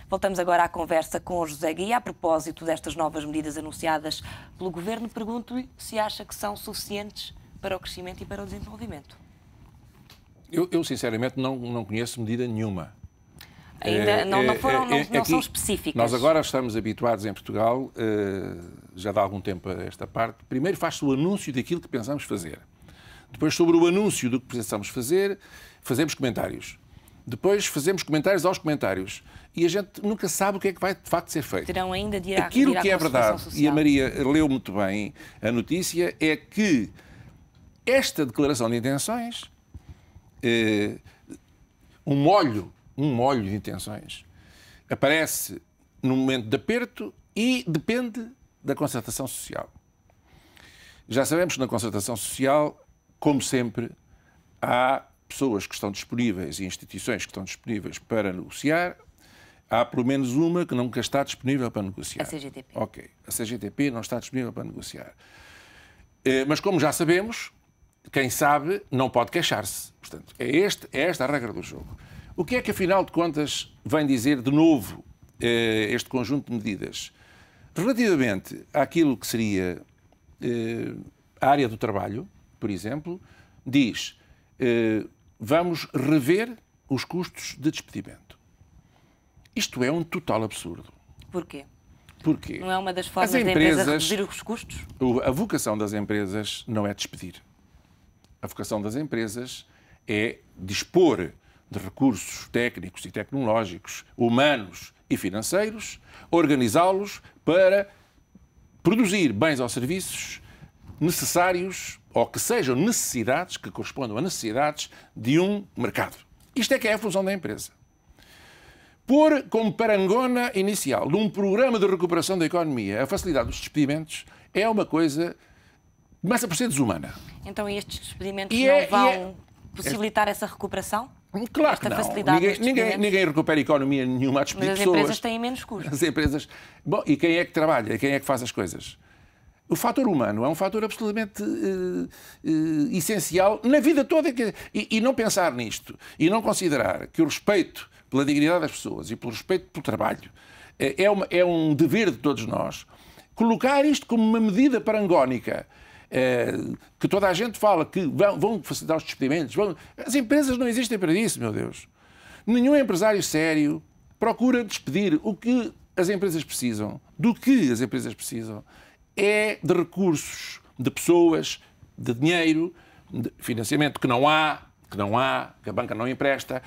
Voltamos agora à conversa com o José Guia. A propósito destas novas medidas anunciadas pelo Governo, pergunto-lhe se acha que são suficientes para o crescimento e para o desenvolvimento. Eu sinceramente, não conheço medida nenhuma. Ainda não são específicas. Nós agora estamos habituados em Portugal, já dá algum tempo a esta parte, primeiro faz-se o anúncio daquilo que pensamos fazer. Depois, sobre o anúncio do que pensamos fazer, fazemos comentários. Depois fazemos comentários aos comentários. E a gente nunca sabe o que é que vai, de facto, ser feito. Terão ainda de ir Aquilo que é verdade, e a Maria leu muito bem a notícia, é que esta declaração de intenções, um molho de intenções, aparece num momento de aperto e depende da concertação social. Já sabemos que na concertação social, como sempre, há pessoas que estão disponíveis e instituições que estão disponíveis para negociar. Há pelo menos uma que nunca está disponível para negociar. A CGTP. Ok. A CGTP não está disponível para negociar. Mas como já sabemos, quem sabe não pode queixar-se. Portanto, é esta a regra do jogo. O que é que, afinal de contas, vem dizer de novo este conjunto de medidas? Relativamente àquilo que seria a área do trabalho, por exemplo, diz vamos rever os custos de despedimento. Isto é um total absurdo. Porquê? Porquê? Não é uma das formas da empresa reduzir os custos? A vocação das empresas não é despedir. A vocação das empresas é dispor de recursos técnicos e tecnológicos, humanos e financeiros, organizá-los para produzir bens ou serviços necessários ou que sejam necessidades, que correspondam a necessidades de um mercado. Isto é que é a função da empresa. Pôr como parangona inicial de um programa de recuperação da economia a facilidade dos despedimentos é uma coisa que começa por ser desumana. Então estes despedimentos não vão possibilitar essa recuperação? Claro que não. Ninguém recupera economia nenhuma a despedir pessoas. Mas as empresas têm menos custos. As empresas... Bom, e quem é que trabalha? Quem é que faz as coisas? O fator humano é um fator absolutamente essencial na vida toda. E não pensar nisto e não considerar que o respeito pela dignidade das pessoas e pelo respeito pelo trabalho é um dever de todos nós. Colocar isto como uma medida parangónica, que toda a gente fala que vão facilitar os despedimentos. As empresas não existem para isso, meu Deus. Nenhum empresário sério procura despedir. O que as empresas precisam, do que as empresas precisam, é de recursos, de pessoas, de dinheiro, de financiamento que não há, que a banca não empresta,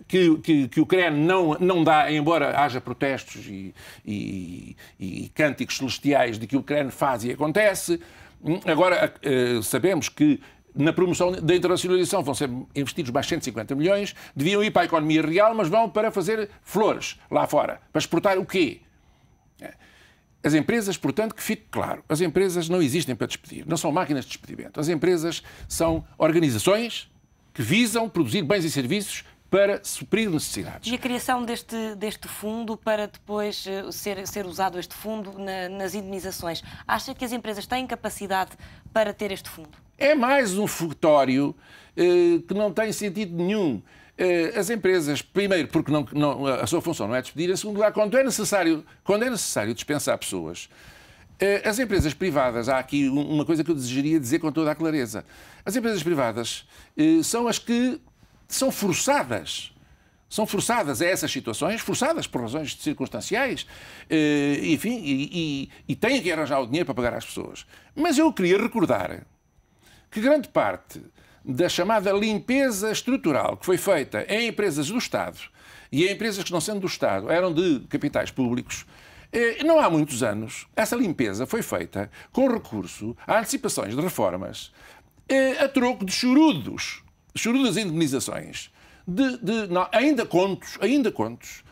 que o CREN não dá, embora haja protestos e cânticos celestiais de que o CREN faz e acontece. Agora, sabemos que na promoção da internacionalização vão ser investidos mais 150 milhões, deviam ir para a economia real, mas vão para fazer flores lá fora. Para exportar o quê? As empresas, portanto, que fique claro, as empresas não existem para despedir, não são máquinas de despedimento. As empresas são organizações que visam produzir bens e serviços para suprir necessidades. E a criação deste fundo para depois ser usado este fundo nas indemnizações. Acha que as empresas têm capacidade para ter este fundo? É mais um fogotório que não tem sentido nenhum. As empresas, primeiro, porque a sua função não é despedir, em segundo lugar, quando é necessário dispensar pessoas. As empresas privadas, há aqui uma coisa que eu desejaria dizer com toda a clareza. As empresas privadas são as que são forçadas a essas situações, forçadas por razões circunstanciais, enfim, e têm que arranjar o dinheiro para pagar às pessoas. Mas eu queria recordar que grande parte da chamada limpeza estrutural que foi feita em empresas do Estado e em empresas que, não sendo do Estado, eram de capitais públicos, não há muitos anos, essa limpeza foi feita com recurso a antecipações de reformas a troco de chorudas indemnizações, ainda contos,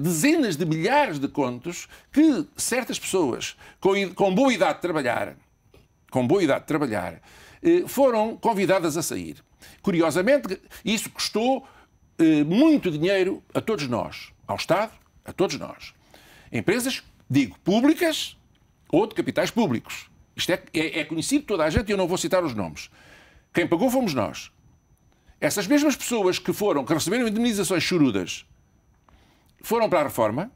dezenas de milhares de contos que certas pessoas com boa idade de trabalhar, foram convidadas a sair. Curiosamente, isso custou muito dinheiro a todos nós, ao Estado, a todos nós. Empresas, digo, públicas ou de capitais públicos. Isto é conhecido de toda a gente e eu não vou citar os nomes. Quem pagou fomos nós. Essas mesmas pessoas que receberam indemnizações chorudas foram para a reforma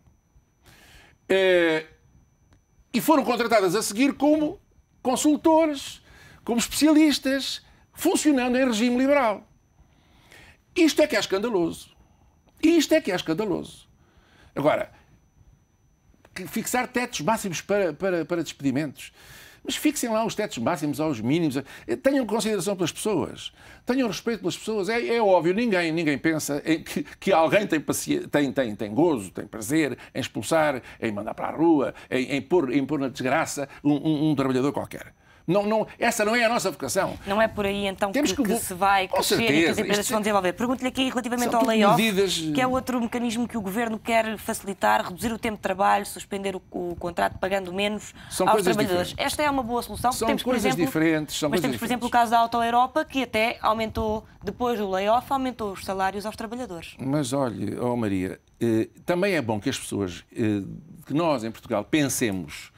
e foram contratadas a seguir como consultores, como especialistas, funcionando em regime liberal. Isto é que é escandaloso. Isto é que é escandaloso. Agora, fixar tetos máximos para despedimentos. Mas fixem lá os tetos máximos aos mínimos. Tenham consideração pelas pessoas. Tenham respeito pelas pessoas. É óbvio, ninguém pensa que alguém tem gozo, tem prazer em expulsar, em mandar para a rua, em pôr na desgraça um trabalhador qualquer. Não, essa não é a nossa vocação. Não é por aí, então, que se vai crescer e que as empresas se vão desenvolver. Pergunto-lhe aqui relativamente ao layoff, que é outro mecanismo que o Governo quer facilitar, reduzir o tempo de trabalho, suspender o contrato, pagando menos aos trabalhadores. Esta é uma boa solução. Temos, por exemplo, o caso da Auto Europa, que até aumentou, depois do layoff, aumentou os salários aos trabalhadores. Mas, olha, Maria, também é bom que as pessoas, que nós, em Portugal, pensemos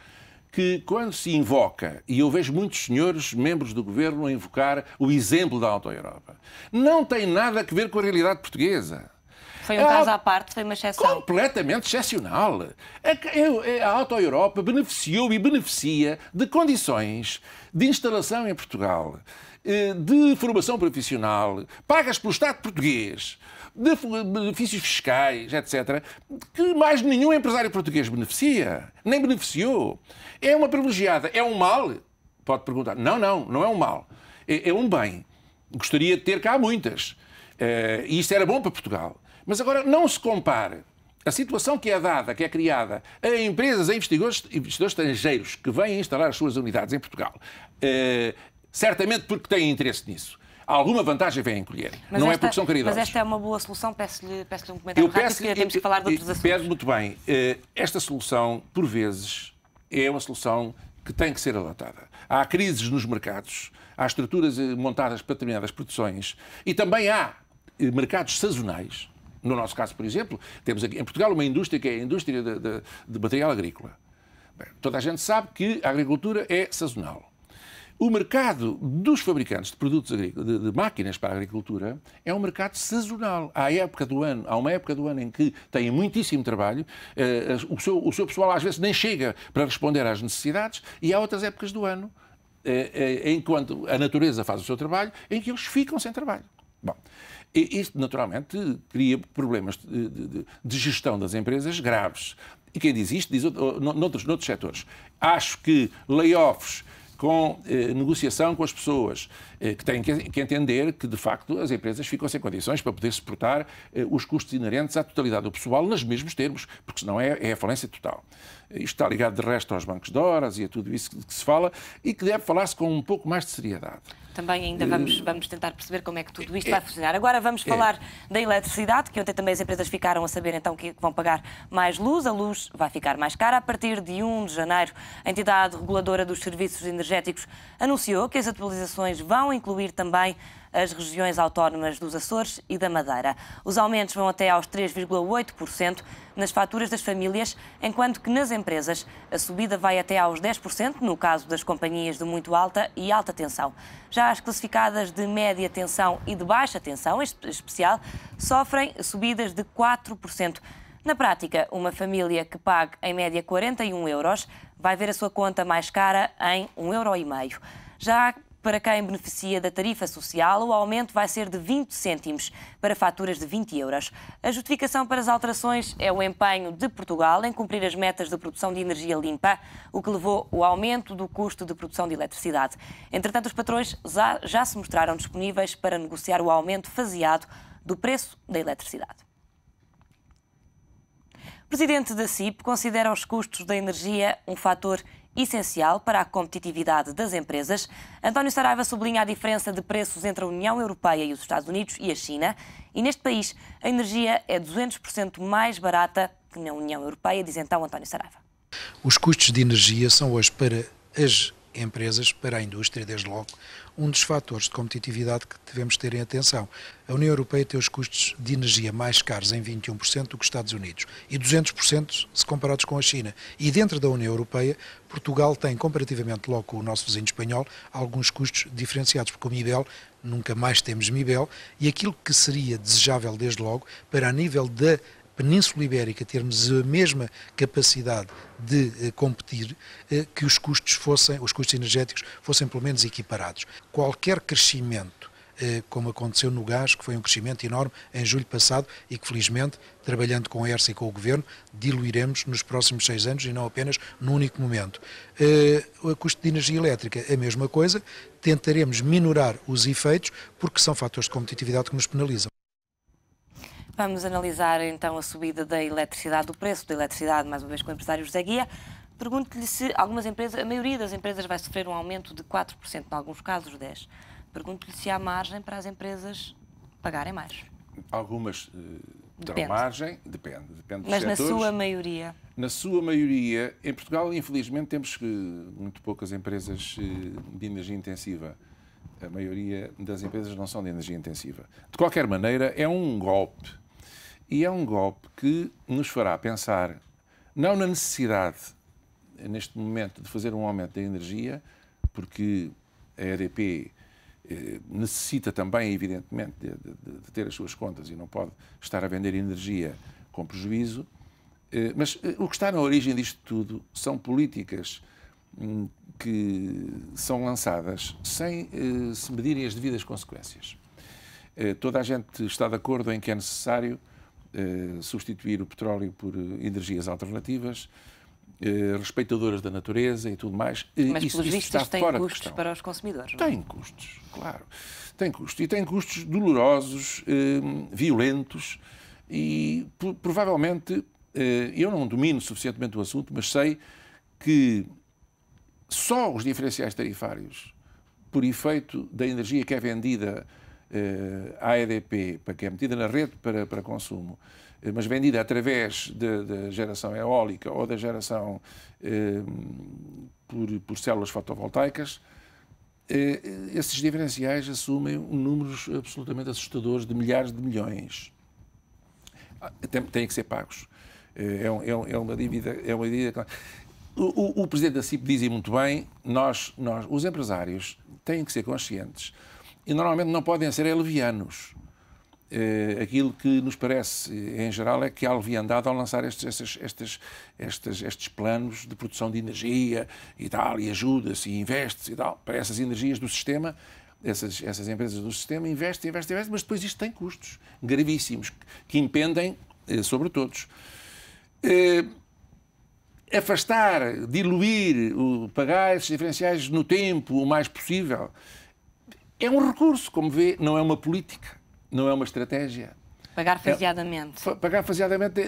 que quando se invoca, e eu vejo muitos senhores, membros do Governo, a invocar o exemplo da Auto Europa, não tem nada a ver com a realidade portuguesa. Foi um caso à parte, foi uma exceção. Completamente excepcional. A Auto Europa beneficiou e beneficia de condições de instalação em Portugal, de formação profissional, pagas pelo Estado português, de benefícios fiscais, etc., que mais nenhum empresário português beneficia, nem beneficiou. É uma privilegiada. É um mal? Pode perguntar. Não é um mal. É um bem. Gostaria de ter cá muitas. E isto era bom para Portugal. Mas agora não se compare a situação que é dada, que é criada a empresas, a investidores estrangeiros que vêm instalar as suas unidades em Portugal, certamente porque têm interesse nisso. Alguma vantagem vêm colher. Não é porque são caridosos. Mas esta é uma boa solução. Peço-lhe um comentário rápido, porque temos que falar de outros assuntos. Peço muito bem. Esta solução, por vezes, é uma solução que tem que ser adotada. Há crises nos mercados, há estruturas montadas para determinadas produções e também há mercados sazonais. No nosso caso, por exemplo, temos aqui em Portugal uma indústria que é a indústria de material agrícola. Bem, toda a gente sabe que a agricultura é sazonal. O mercado dos fabricantes de produtos agrícolas, de máquinas para a agricultura, é um mercado sazonal. Há uma época do ano em que têm muitíssimo trabalho, o seu pessoal às vezes nem chega para responder às necessidades, e há outras épocas do ano, enquanto a natureza faz o seu trabalho, em que eles ficam sem trabalho. Bom, isto naturalmente cria problemas de gestão das empresas graves. E quem diz isto diz noutros setores. Acho que layoffs com negociação com as pessoas, que têm que entender que, de facto, as empresas ficam sem condições para poder suportar os custos inerentes à totalidade do pessoal nos mesmos termos, porque senão é a falência total. Isto está ligado, de resto, aos bancos de horas e a tudo isso que se fala e que deve falar-se com um pouco mais de seriedade. Também ainda vamos tentar perceber como é que tudo isto vai funcionar. Agora vamos falar da eletricidade, que ontem também as empresas ficaram a saber então que vão pagar mais luz. A luz vai ficar mais cara. A partir de 1 de janeiro, a entidade reguladora dos serviços energéticos anunciou que as atualizações vão incluir também as regiões autónomas dos Açores e da Madeira. Os aumentos vão até aos 3,8% nas faturas das famílias, enquanto que nas empresas a subida vai até aos 10%, no caso das companhias de muito alta e alta tensão. Já as classificadas de média tensão e de baixa tensão, em especial, sofrem subidas de 4%. Na prática, uma família que pague em média 41 euros vai ver a sua conta mais cara em 1,5 €. Já para quem beneficia da tarifa social, o aumento vai ser de 20 cêntimos para faturas de 20 euros. A justificação para as alterações é o empenho de Portugal em cumprir as metas de produção de energia limpa, o que levou ao aumento do custo de produção de eletricidade. Entretanto, os patrões já se mostraram disponíveis para negociar o aumento faseado do preço da eletricidade. O presidente da CIP considera os custos da energia um fator essencial para a competitividade das empresas. António Saraiva sublinha a diferença de preços entre a União Europeia e os Estados Unidos e a China. E neste país, a energia é 200% mais barata que na União Europeia, diz então António Saraiva. Os custos de energia são hoje para as empresas, para a indústria, desde logo, um dos fatores de competitividade que devemos ter em atenção. A União Europeia tem os custos de energia mais caros em 21% do que os Estados Unidos e 200% se comparados com a China. E dentro da União Europeia, Portugal tem, comparativamente logo com o nosso vizinho espanhol, alguns custos diferenciados, porque o MIBEL, nunca mais temos MIBEL, e aquilo que seria desejável desde logo, para a nível da Península Ibérica termos a mesma capacidade de competir, que os custos energéticos fossem pelo menos equiparados. Qualquer crescimento, como aconteceu no gás, que foi um crescimento enorme em julho passado e que felizmente, trabalhando com a ERSA e com o Governo, diluiremos nos próximos 6 anos e não apenas num único momento. O custo de energia elétrica, a mesma coisa, tentaremos minorar os efeitos porque são fatores de competitividade que nos penalizam. Vamos analisar então a subida da eletricidade, do preço da eletricidade, mais uma vez com o empresário José Guia. Pergunto-lhe se algumas empresas, a maioria das empresas vai sofrer um aumento de 4%, em alguns casos 10%. Pergunto-lhe se há margem para as empresas pagarem mais. Algumas terão margem, depende dos Mas setores. Na sua maioria? Na sua maioria, em Portugal, infelizmente, temos muito poucas empresas de energia intensiva. A maioria das empresas não são de energia intensiva. De qualquer maneira, é um golpe. E é um golpe que nos fará pensar, não na necessidade, neste momento, de fazer um aumento da energia, porque a EDP necessita também, evidentemente, de ter as suas contas e não pode estar a vender energia com prejuízo. Mas o que está na origem disto tudo são políticas que são lançadas sem se medirem as devidas consequências. Toda a gente está de acordo em que é necessário substituir o petróleo por energias alternativas, respeitadoras da natureza e tudo mais. Mas, pelos vistos, tem custos para os consumidores. Não é? Tem custos, claro. Tem custos. E tem custos dolorosos, violentos e, provavelmente, eu não domino suficientemente o assunto, mas sei que só os diferenciais tarifários, por efeito da energia que é vendida à EDP, que é metida na rede para consumo, mas vendida através da geração eólica ou da geração por células fotovoltaicas, esses diferenciais assumem números absolutamente assustadores de milhares de milhões. Têm que ser pagos. É uma dívida. O Presidente da CIP dizia muito bem, os empresários têm que ser conscientes e normalmente não podem ser levianos. Aquilo que nos parece, em geral, é que há leviandade ao lançar estes planos de produção de energia e tal, e ajuda-se e investe-se e tal, para essas energias do sistema. Essas empresas do sistema investem, mas depois isto tem custos gravíssimos que impendem sobre todos. Afastar, diluir, pagar esses diferenciais no tempo o mais possível é um recurso, como vê, não é uma política. Não é uma estratégia. Pagar faseadamente. Pagar faseadamente,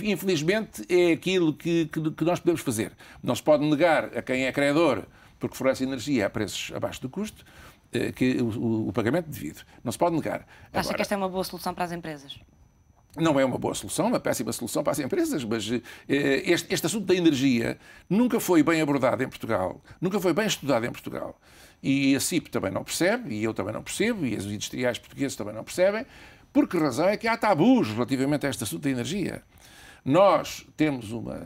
infelizmente, é aquilo que nós podemos fazer. Não se pode negar a quem é credor, porque fornece energia a preços abaixo do custo, que o pagamento devido. Não se pode negar. Acha que esta é uma boa solução para as empresas? Não é uma boa solução, uma péssima solução para as empresas, mas este assunto da energia nunca foi bem abordado em Portugal, nunca foi bem estudado em Portugal. E a CIP também não percebe, e eu também não percebo, e os industriais portugueses também não percebem. Por que razão é que há tabus relativamente a este assunto da energia? Nós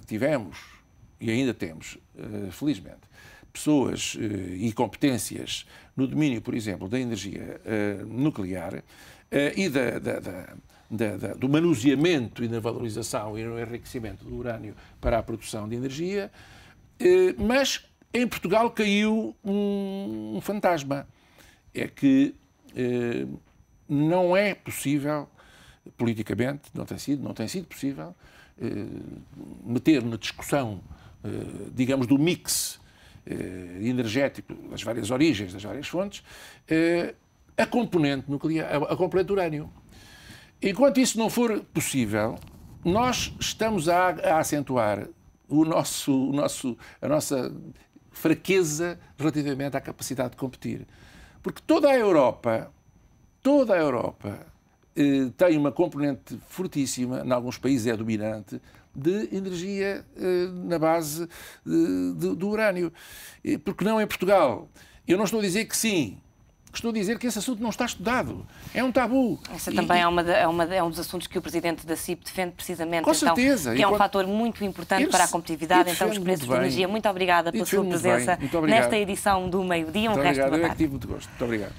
tivemos, e ainda temos, felizmente, pessoas e competências no domínio, por exemplo, da energia nuclear e do manuseamento e da valorização e do enriquecimento do urânio para a produção de energia, mas em Portugal caiu um fantasma. É que não é possível, politicamente, não tem sido possível, meter na discussão, digamos, do mix energético, das várias origens, das várias fontes, a componente nuclear, a componente urânio. Enquanto isso não for possível, nós estamos a acentuar a nossa fraqueza relativamente à capacidade de competir. Porque toda a Europa tem uma componente fortíssima, em alguns países é dominante, de energia na base do urânio. Porque não em Portugal? Eu não estou a dizer que sim. Estou a dizer que esse assunto não está estudado. É um tabu. Essa também é um dos assuntos que o Presidente da CIP defende precisamente. Com certeza. Que é um fator muito importante para a competitividade, então os preços de energia. Muito obrigada pela sua presença nesta edição do Meio-Dia. Muito obrigado. Eu é que tive muito gosto. Muito obrigado.